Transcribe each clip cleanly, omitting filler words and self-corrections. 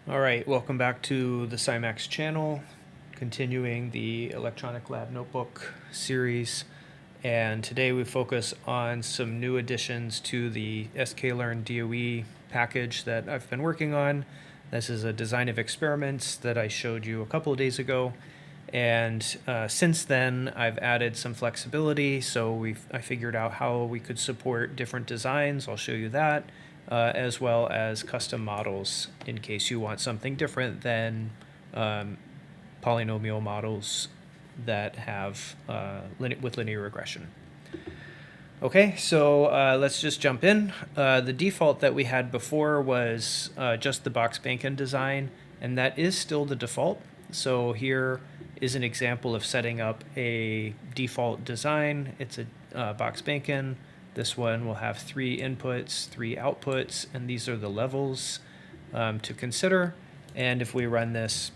All right, welcome back to the SciMax channel, continuing the Electronic Lab Notebook series. And today we focus on some new additions to the sklearn-doe package that I've been working on. This is a design of experiments that I showed you a couple of days ago. And since then, I've added some flexibility. So I figured out how we could support different designs. I'll show you that. As well as custom models in case you want something different than polynomial models that have with linear regression. Okay, so let's just jump in. The default that we had before was just the Box-Banken design, and that is still the default. So here is an example of setting up a default design. It's a Box-Banken. This one will have 3 inputs, 3 outputs, and these are the levels to consider. And if we run this,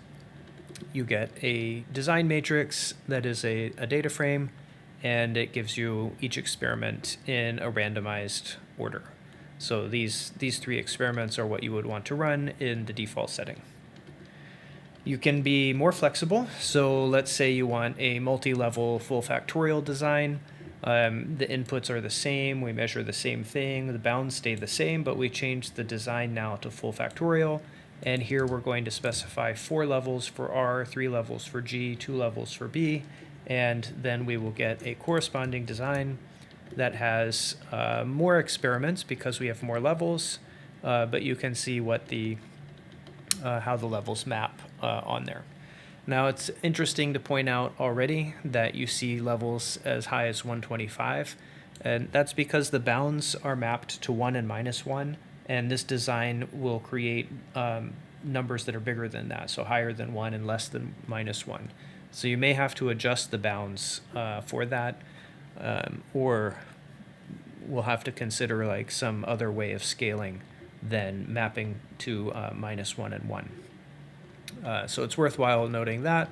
you get a design matrix that is a data frame, and it gives you each experiment in a randomized order. So these 3 experiments are what you would want to run in the default setting. You can be more flexible. So let's say you want a multi-level full factorial design. The inputs are the same, we measure the same thing, the bounds stay the same, but we change the design now to full factorial. And here we're going to specify 4 levels for R, 3 levels for G, 2 levels for B, and then we will get a corresponding design that has more experiments because we have more levels, but you can see what how the levels map on there. Now it's interesting to point out already that you see levels as high as 125, and that's because the bounds are mapped to 1 and -1, and this design will create numbers that are bigger than that, so higher than 1 and less than -1. So you may have to adjust the bounds for that, or we'll have to consider like some other way of scaling than mapping to -1 and 1. So it's worthwhile noting that.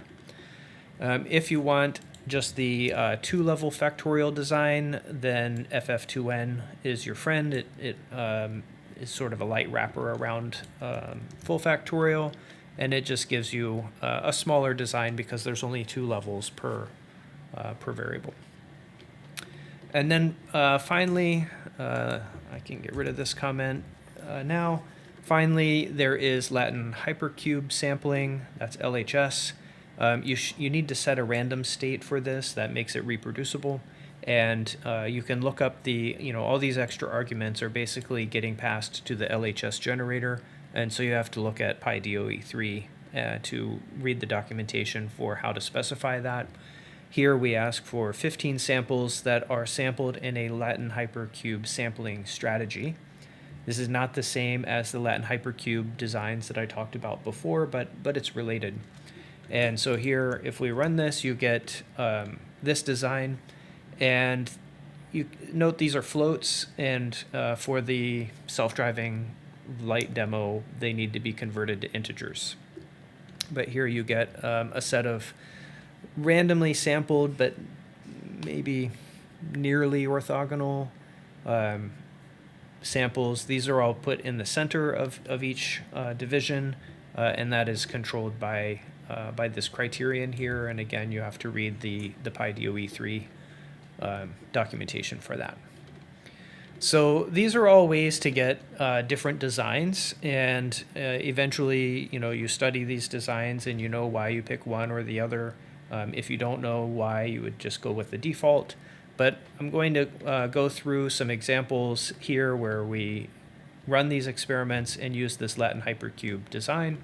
If you want just the 2-level factorial design, then FF2N is your friend. It is sort of a light wrapper around full factorial, and it just gives you a smaller design because there's only 2 levels per variable. And then finally, I can get rid of this comment now. Finally, there is Latin hypercube sampling, that's LHS. You need to set a random state for this that makes it reproducible. And you can look up all these extra arguments are basically getting passed to the LHS generator. And so you have to look at PyDOE3 to read the documentation for how to specify that. Here we ask for 15 samples that are sampled in a Latin hypercube sampling strategy. This is not the same as the Latin hypercube designs that I talked about before, but it's related. And so here, if we run this, you get this design. And you note these are floats, and for the self-driving light demo, they need to be converted to integers. But here you get a set of randomly sampled, but maybe nearly orthogonal samples. These are all put in the center of each division, and that is controlled by this criterion here. And again, you have to read the PyDOE3 documentation for that. So these are all ways to get different designs, and eventually, you study these designs and you know why you pick one or the other. If you don't know why, you would just go with the default. But I'm going to go through some examples here where we run these experiments and use this Latin hypercube design.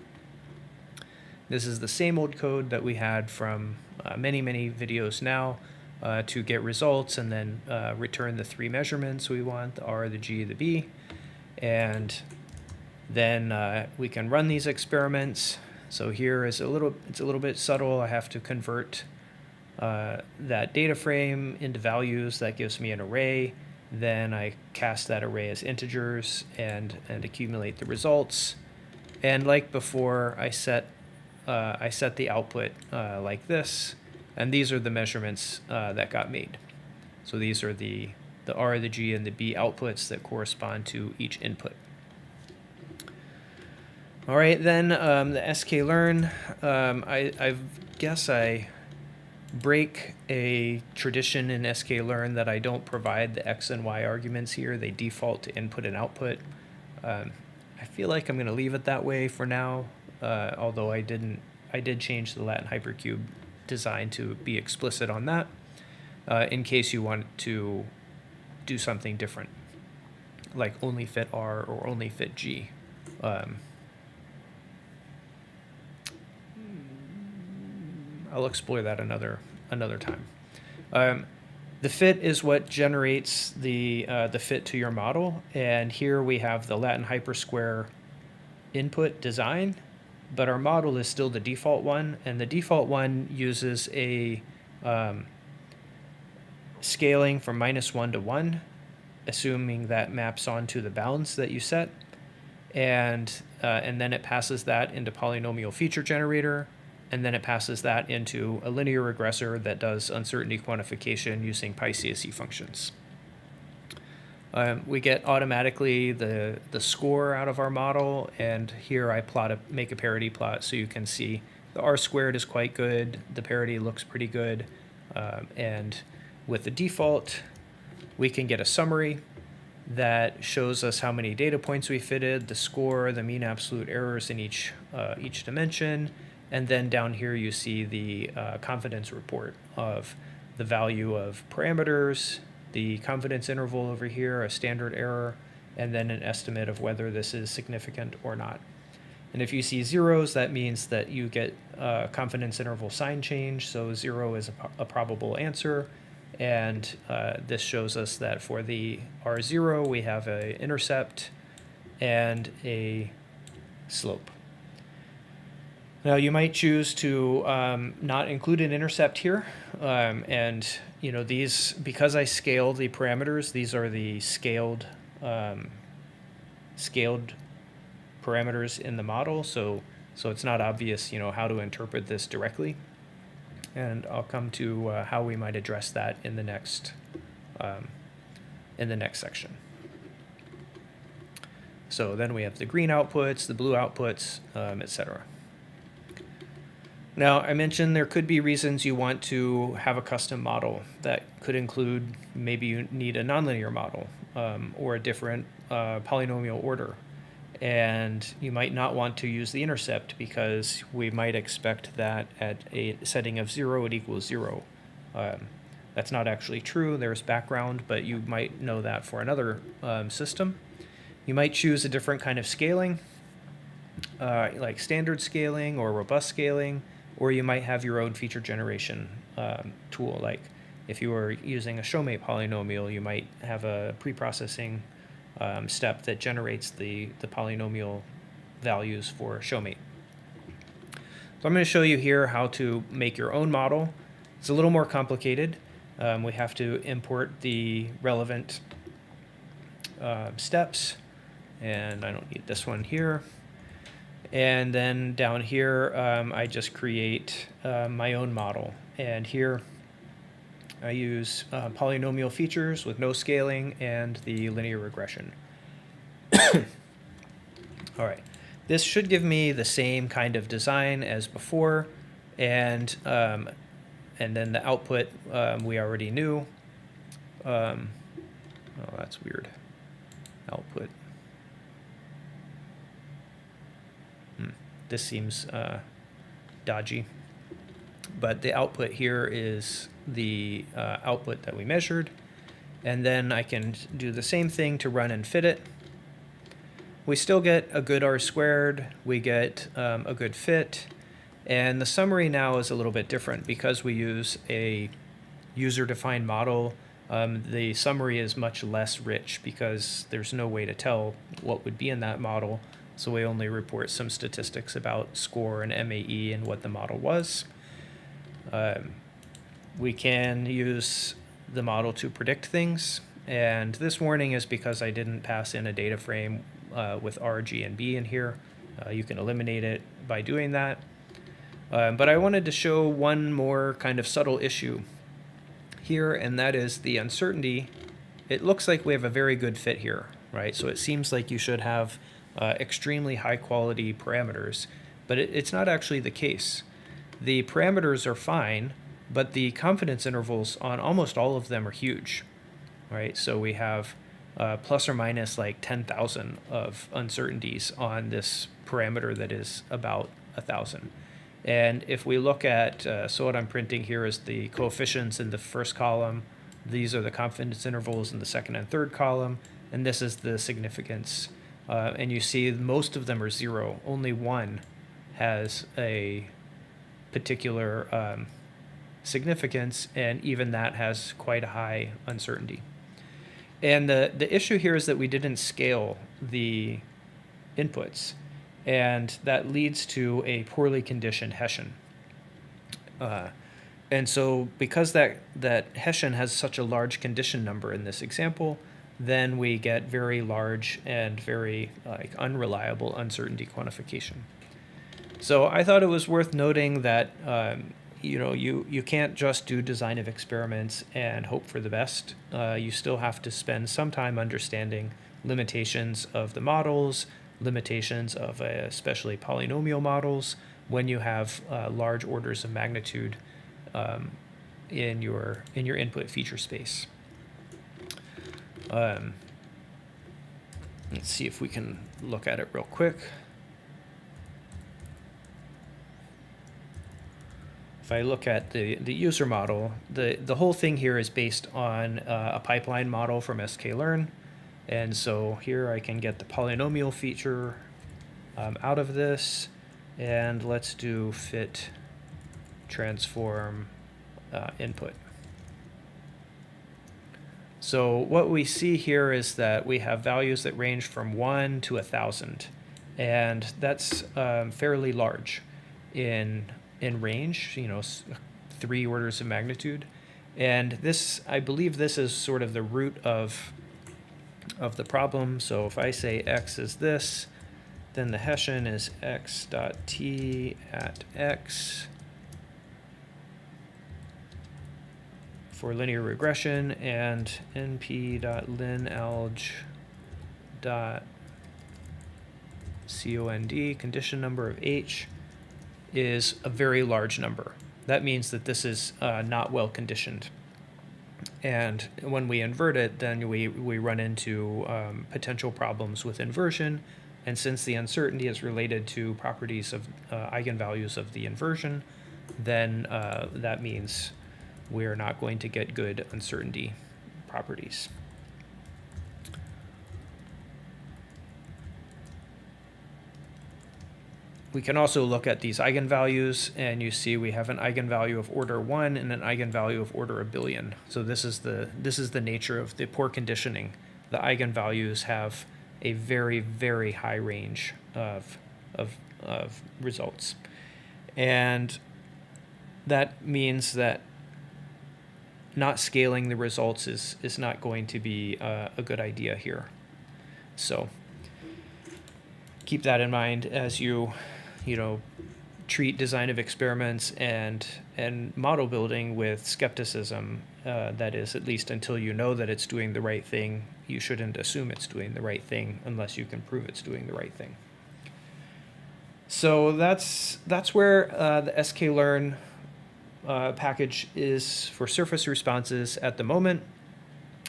This is the same old code that we had from many videos now to get results and then return the 3 measurements we want, the R, the G, the B. And then we can run these experiments. So here is it's a little bit subtle. I have to convert that data frame into values. That gives me an array. Then I cast that array as integers and accumulate the results. And like before, I set the output like this, and these are the measurements that got made. So these are the R, the G, and the B outputs that correspond to each input. All right, then the sklearn. I guess I break a tradition in sklearn that I don't provide the x and y arguments here. They default to input and output. I feel like I'm going to leave it that way for now, although I did change the Latin hypercube design to be explicit on that, in case you want to do something different, like only fit R or only fit G. I'll explore that another time. The fit is what generates the fit to your model, and here we have the Latin hypersquare input design, but our model is still the default one, and the default one uses a scaling from -1 to 1, assuming that maps onto the bounds that you set, and then it passes that into polynomial feature generator, and then it passes that into a linear regressor that does uncertainty quantification using PyCSE functions. We get automatically the score out of our model, and here I make a parity plot so you can see the R squared is quite good, the parity looks pretty good, and with the default, we can get a summary that shows us how many data points we fitted, the score, the mean absolute errors in each dimension, and then down here you see the confidence report of the value of parameters, the confidence interval over here, a standard error, and then an estimate of whether this is significant or not. And if you see zeros, that means that you get confidence interval sign change, so 0 is a probable answer, and this shows us that for the R0 we have an intercept and a slope. Now you might choose to not include an intercept here, and these, because I scale the parameters, these are the scaled parameters in the model, so it's not obvious how to interpret this directly, and I'll come to how we might address that in the next section. So then we have the green outputs, the blue outputs, etc. Now, I mentioned there could be reasons you want to have a custom model. That could include maybe you need a nonlinear model or a different polynomial order. And you might not want to use the intercept because we might expect that at a setting of 0, it equals 0. That's not actually true. There's background, but you might know that for another system. You might choose a different kind of scaling, like standard scaling or robust scaling, or you might have your own feature generation tool. Like if you were using a showmate polynomial, you might have a pre-processing step that generates the polynomial values for showmate. So I'm going to show you here how to make your own model. It's a little more complicated. We have to import the relevant steps, and I don't need this one here. And then down here, I just create my own model. And here I use polynomial features with no scaling and the linear regression. All right, this should give me the same kind of design as before, and then the output we already knew. Oh, that's weird. Output. This seems dodgy, but the output here is the output that we measured, and then I can do the same thing to run and fit it. We still get a good R squared, we get a good fit, and the summary now is a little bit different because we use a user-defined model. The summary is much less rich because there's no way to tell what would be in that model. So we only report some statistics about score and MAE and what the model was. We can use the model to predict things. And this warning is because I didn't pass in a data frame with R, G, and B in here. You can eliminate it by doing that. But I wanted to show one more kind of subtle issue here, and that is the uncertainty. It looks like we have a very good fit here, right? So it seems like you should have extremely high quality parameters, but it's not actually the case. The parameters are fine, but the confidence intervals on almost all of them are huge, right? So we have plus or minus like 10,000 of uncertainties on this parameter that is about 1,000. And if we look at, so what I'm printing here is the coefficients in the first column. These are the confidence intervals in the second and third column, and this is the significance. And you see most of them are 0. Only one has a particular significance, and even that has quite a high uncertainty. And the issue here is that we didn't scale the inputs, and that leads to a poorly conditioned Hessian. And so because that Hessian has such a large condition number in this example, then we get very large and very unreliable uncertainty quantification. So I thought it was worth noting that you can't just do design of experiments and hope for the best. You still have to spend some time understanding limitations of the models, limitations of especially polynomial models when you have large orders of magnitude in your input feature space. Let's see if we can look at it real quick. If I look at the user model, the whole thing here is based on a pipeline model from sklearn. And so here I can get the polynomial feature out of this. And let's do fit transform input. So what we see here is that we have values that range from 1 to 1,000. And that's fairly large in range, 3 orders of magnitude. And this, I believe this is sort of the root of the problem. So if I say x is this, then the Hessian is x dot t at x for linear regression, and np.linalg.cond, condition number of h, is a very large number. That means that this is not well conditioned. And when we invert it, then we run into potential problems with inversion. And since the uncertainty is related to properties of eigenvalues of the inversion, then that means we're not going to get good uncertainty properties. We can also look at these eigenvalues, and you see we have an eigenvalue of order 1 and an eigenvalue of order 1 billion. So this is the nature of the poor conditioning. The eigenvalues have a very, very high range of results. And that means that not scaling the results is not going to be a good idea here. So keep that in mind as you treat design of experiments and model building with skepticism. That is, at least until you know that it's doing the right thing, you shouldn't assume it's doing the right thing unless you can prove it's doing the right thing. So that's where the sklearn package is for surface responses at the moment.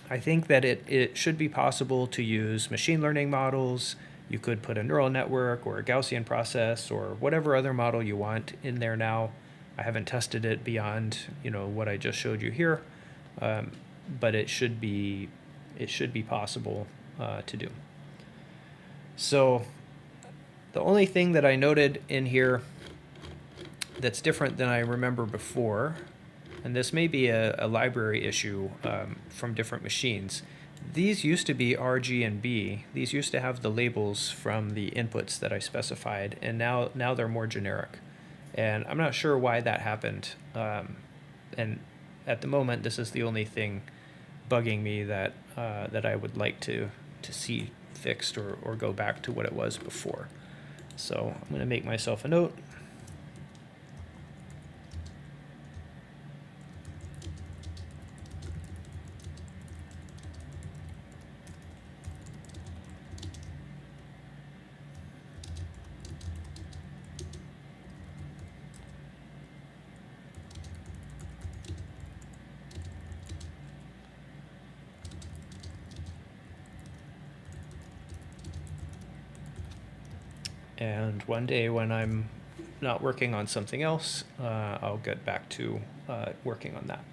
I think that it should be possible to use machine learning models. You could put a neural network or a Gaussian process or whatever other model you want in there now. I haven't tested it beyond what I just showed you here, but it should be possible to do. So the only thing that I noted in here that's different than I remember before, and this may be a library issue from different machines. These used to be R, G, and B. These used to have the labels from the inputs that I specified, and now they're more generic. And I'm not sure why that happened. And at the moment, this is the only thing bugging me that I would like to see fixed or go back to what it was before. So I'm going to make myself a note. And one day when I'm not working on something else, I'll get back to working on that.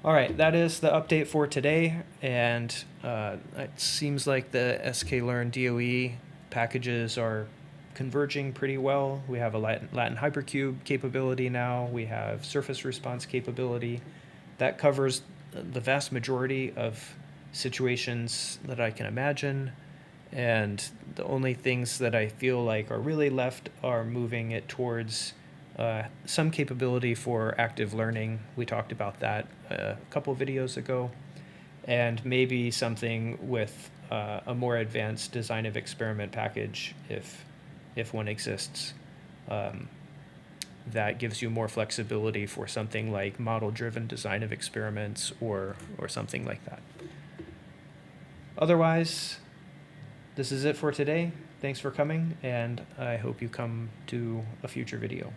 All right, that is the update for today, and it seems like the sklearn-doe packages are converging pretty well. We have a Latin hypercube capability now. We have surface response capability. That covers the vast majority of situations that I can imagine, and the only things that I feel like are really left are moving it towards some capability for active learning. We talked about that a couple of videos ago, and maybe something with a more advanced design of experiment package if one exists. That gives you more flexibility for something like model-driven design of experiments or something like that. Otherwise, this is it for today. Thanks for coming, and I hope you come to a future video.